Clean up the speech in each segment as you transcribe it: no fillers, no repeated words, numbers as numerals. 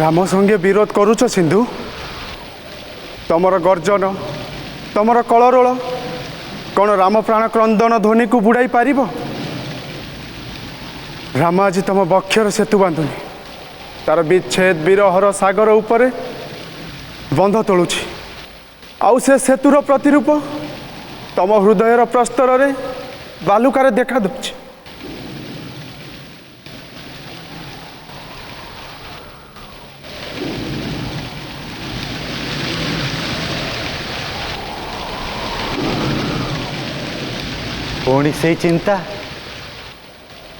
राम संगे विरोध करुच सिंधु तमर गर्जन तमर कलरोल कौन राम प्राण क्रंदन ध्वनि को बुड़ाई पार राम आज तुम बक्षर सेतु बांधुनी तार विच्छेद विरहर सागर उपरे बंध तोलुछि आउ से सेतुर प्रतिरूप तम हृदयर प्रस्तर रे बालुकार देखा दूची पुणी से चिंता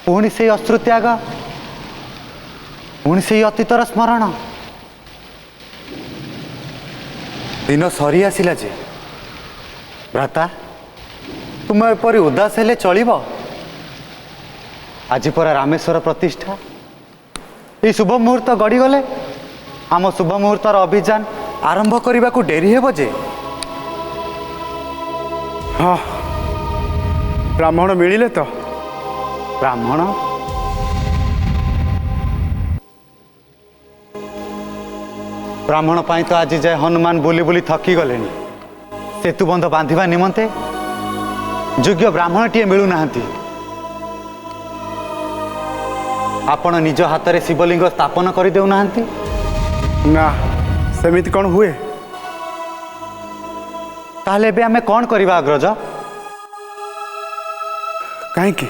पुणी से अश्रु त्याग पुणी से अतीतर स्मरण दिन सरी आसिला जे भ्राता तुम एपरी उदास हेले चलिब आज परा रामेश्वर प्रतिष्ठा ये शुभ मुहूर्त गड़ी गले आम शुभ मुहूर्तर अभियान आरंभ करने को डेरी हेब जे हाँ ब्राह्मण मिलिले तो ब्राह्मण ब्राह्मण पाई तो आज जाए हनुमान बुली बुली थकी गले सेतु बंध बांधिबा निमंते योग्य ब्राह्मण टीए मिलू नाहंती आपण निज हाथ रे शिवलिंग स्थापन कर देउ नाहंती ना सेमिति कौन हुए ताहले बे हमें कौन करबा अग्रज कहीं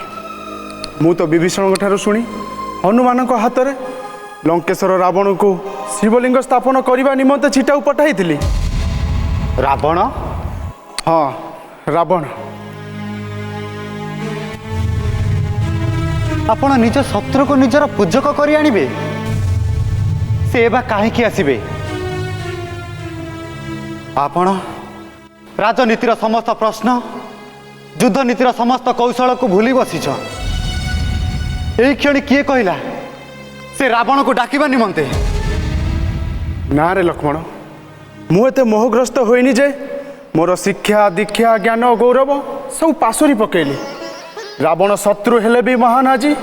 मु तो विभीषण ठारू शुणी हनुमान हाथ में लंकेश्वर रावण को शिवलिंग स्थापन करने निमंते छिटाऊ पठाई थी रावण हाँ रावण आपण निज शत्रु को निजर पूजक करी आनिबे से बा काहेकि आसिबे आपण राजनीतिर समस्त प्रश्न युद्ध नीतिर समस्त कौशल को भूली बसीछ यही क्षण किए कहला से रावण को डाकिबा निमंते ना रे लक्ष्मण मुझे मोहग्रस्त होइनी जे मोर शिक्षा दीक्षा ज्ञान गौरव सब पासोरी पकेली रावण शत्रु हेले भी महान आजी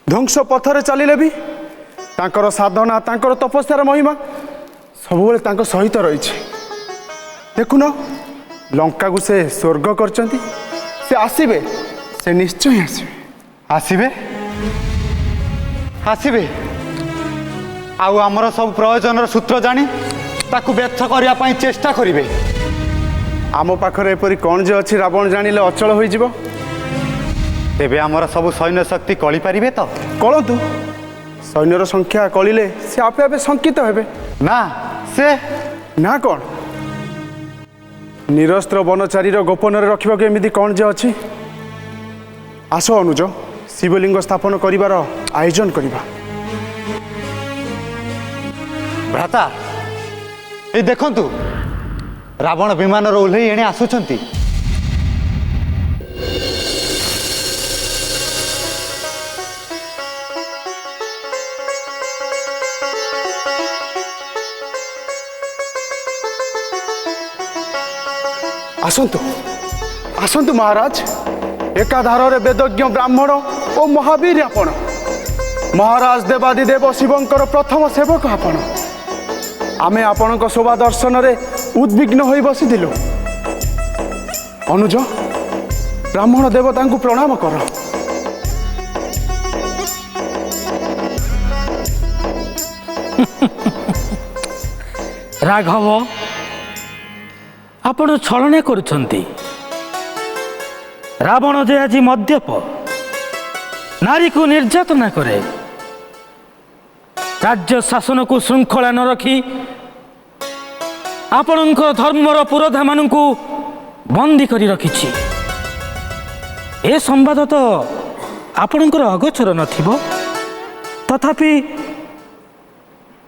ध्वंस पथरे चलिले भी तांकर साधना तांकर तपस्यार महिमा सब सहित रही देखुन लंका को से स्वर्ग करचंती से आसीबे से निश्चय आसीबे आसीबे आसीबे आउ आमर सब प्रयोजन सूत्र जानी ताकू व्यर्थ करने पाई चेष्टा करिवे आम पाखरे एपरी कौन जे अच्छी रावण जानिले अचल होई जिवो तेबे आमर सब सैन्य शक्ति कली पारिबे तो कलतु सैन्यर संख्या कलिले से आपे आपे शंकित हेबे ना से ना कौन निरस्त्र वनचारी गोपन रखा एमती कौन जे अच्छी आस अनुज शिवलिंग स्थापन करिवार आयोजन करिबा भ्राता ये देखंतु रावण विमान ओह्लई एणे आसुचंती आसंतु आसंतु महाराज एकाधार वेदज्ञ ब्राह्मण और महावीर आपण महाराज देवादिदेव शिवंकर प्रथम सेवक आपण आमे आपण शोभा दर्शन रे उद्विग्न होई बसिथिलु अनुज ब्राह्मण देवता को प्रणाम कर राघव आपण छलना करुछंती रावण जे आज मद्यप नारी को निर्यातना करे राज्य शासन को श्रृंखला न रखी आपणक धर्मर पुरोधा मानू बंदी करी रखिछि ए संवाद तो आपणकर अगोचर नथिबो तथापि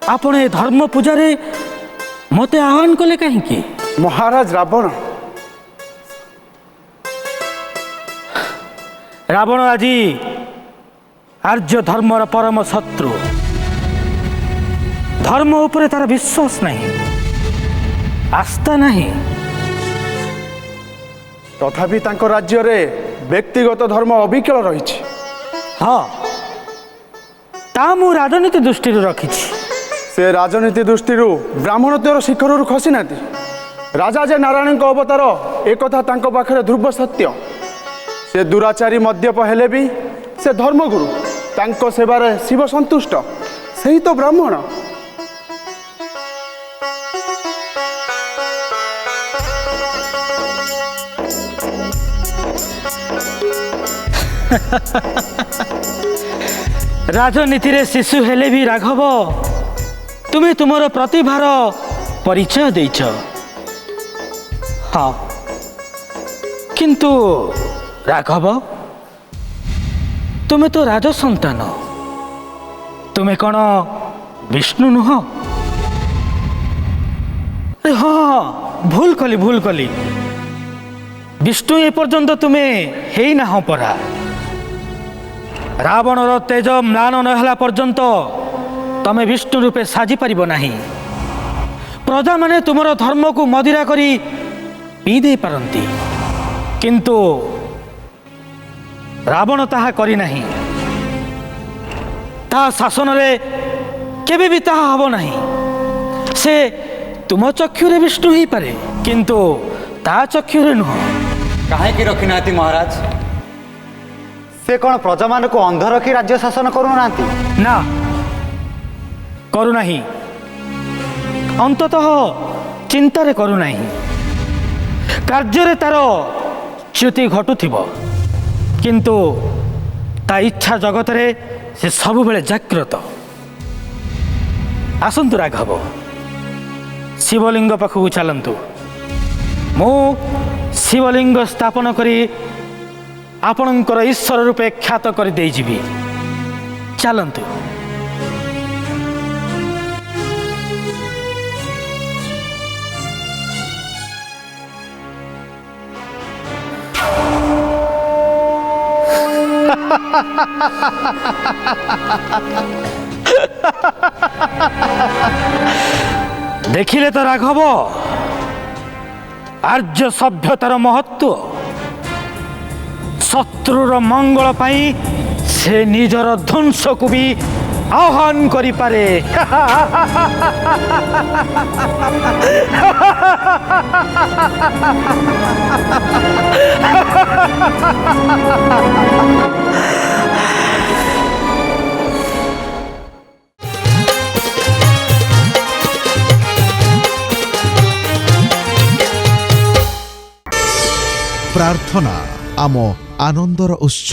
आपण ए धर्म पूजारे मते आह्वान कले कहीं महाराज रावण रावण आज आर्य धर्मर परम शत्रु धर्म उपरे तार विश्वास नहीं आस्था नहीं तथापि तांको राज्य रे व्यक्तिगत धर्म अविकल रही हाँ ता मु राजनीति दृष्टि रखी ସେ ରାଜନୀତି ଦୃଷ୍ଟିରୁ ବ୍ରାହ୍ମଣତ୍ୱର ଶିଖରରୁ ଖସି ନାହାନ୍ତି। ରାଜା ଯେ ନାରାୟଣଙ୍କ ଅବତାର ଏକଥା ତାଙ୍କ ପାଖରେ ଧ୍ରୁବ ସତ୍ୟ। ସେ ଦୁରାଚାରୀ ମଦ୍ୟପ ହେଲେ ବି ସେ ଧର୍ମଗୁରୁ, ତାଙ୍କ ସେବାରେ ଶିବ ସନ୍ତୁଷ୍ଟ, ସେହି ତ ବ୍ରାହ୍ମଣ। ରାଜନୀତିରେ ଶିଶୁ ହେଲେ ବି ରାଘବ, ତୁମେ ତୁମର ପ୍ରତିଭାର ପରିଚୟ ଦେଇଛ। ହଁ, କିନ୍ତୁ ରାଘବ, ତୁମେ ତ ରାଜସନ୍ତାନ। ତୁମେ କ'ଣ ବିଷ୍ଣୁ ନୁହଁ? ହଁ, ଭୁଲ କଲି। ବିଷ୍ଣୁ ଏପର୍ଯ୍ୟନ୍ତ ତୁମେ ହେଇନାହଁ ପରା। ରାବଣର ତେଜ ମ୍ଳାନ ନ ହେଲା ପର୍ଯ୍ୟନ୍ତ ତମେ ବିଷ୍ଣୁ ରୂପେ ସାଜିପାରିବ ନାହିଁ। ପ୍ରଜାମାନେ ତୁମର ଧର୍ମକୁ ମଦିରା କରି ପିଇ ଦେଇପାରନ୍ତି, କିନ୍ତୁ ରାବଣ ତାହା କରିନାହିଁ। ତା ଶାସନରେ କେବେ ବି ତାହା ହେବ ନାହିଁ। ସେ ତୁମ ଚକ୍ଷୁରେ ବିଷ୍ଣୁ ହେଇପାରେ, କିନ୍ତୁ ତା ଚକ୍ଷୁରେ ନୁହଁ। କାହିଁକି ରଖିନାହାନ୍ତି ମହାରାଜ? ସେ କ'ଣ ପ୍ରଜାମାନଙ୍କୁ ଅନ୍ଧ ରଖି ରାଜ୍ୟ ଶାସନ କରୁନାହାନ୍ତି? ନା, କରୁନାହିଁ। ଅନ୍ତତଃ ଚିନ୍ତାରେ କରୁନାହିଁ। କାର୍ଯ୍ୟରେ ତାର ଚ୍ୟୁତି ଘଟୁଥିବ, କିନ୍ତୁ ତା ଇଚ୍ଛା ଜଗତରେ ସେ ସବୁବେଳେ ଜାଗ୍ରତ। ଆସନ୍ତୁ ରାଘବ, ଶିବଲିଙ୍ଗ ପାଖକୁ ଚାଲନ୍ତୁ। ମୁଁ ଶିବଲିଙ୍ଗ ସ୍ଥାପନ କରି ଆପଣଙ୍କର ଈଶ୍ୱର ରୂପେ ଖ୍ୟାତ କରି ଦେଇଯିବି। ଚାଲନ୍ତୁ। ଦେଖିଲେ ତ ରାଘବ, ଆର୍ଯ୍ୟ ସଭ୍ୟତାର ମହତ୍ଵ। ଶତ୍ରୁର ମଙ୍ଗଳ ପାଇଁ ସେ ନିଜର ଧ୍ୱଂସକୁ ବି ଆହ୍ୱାନ କରିପାରେ। ପ୍ରାର୍ଥନା ଆମ ଆନନ୍ଦର ଉତ୍ସ।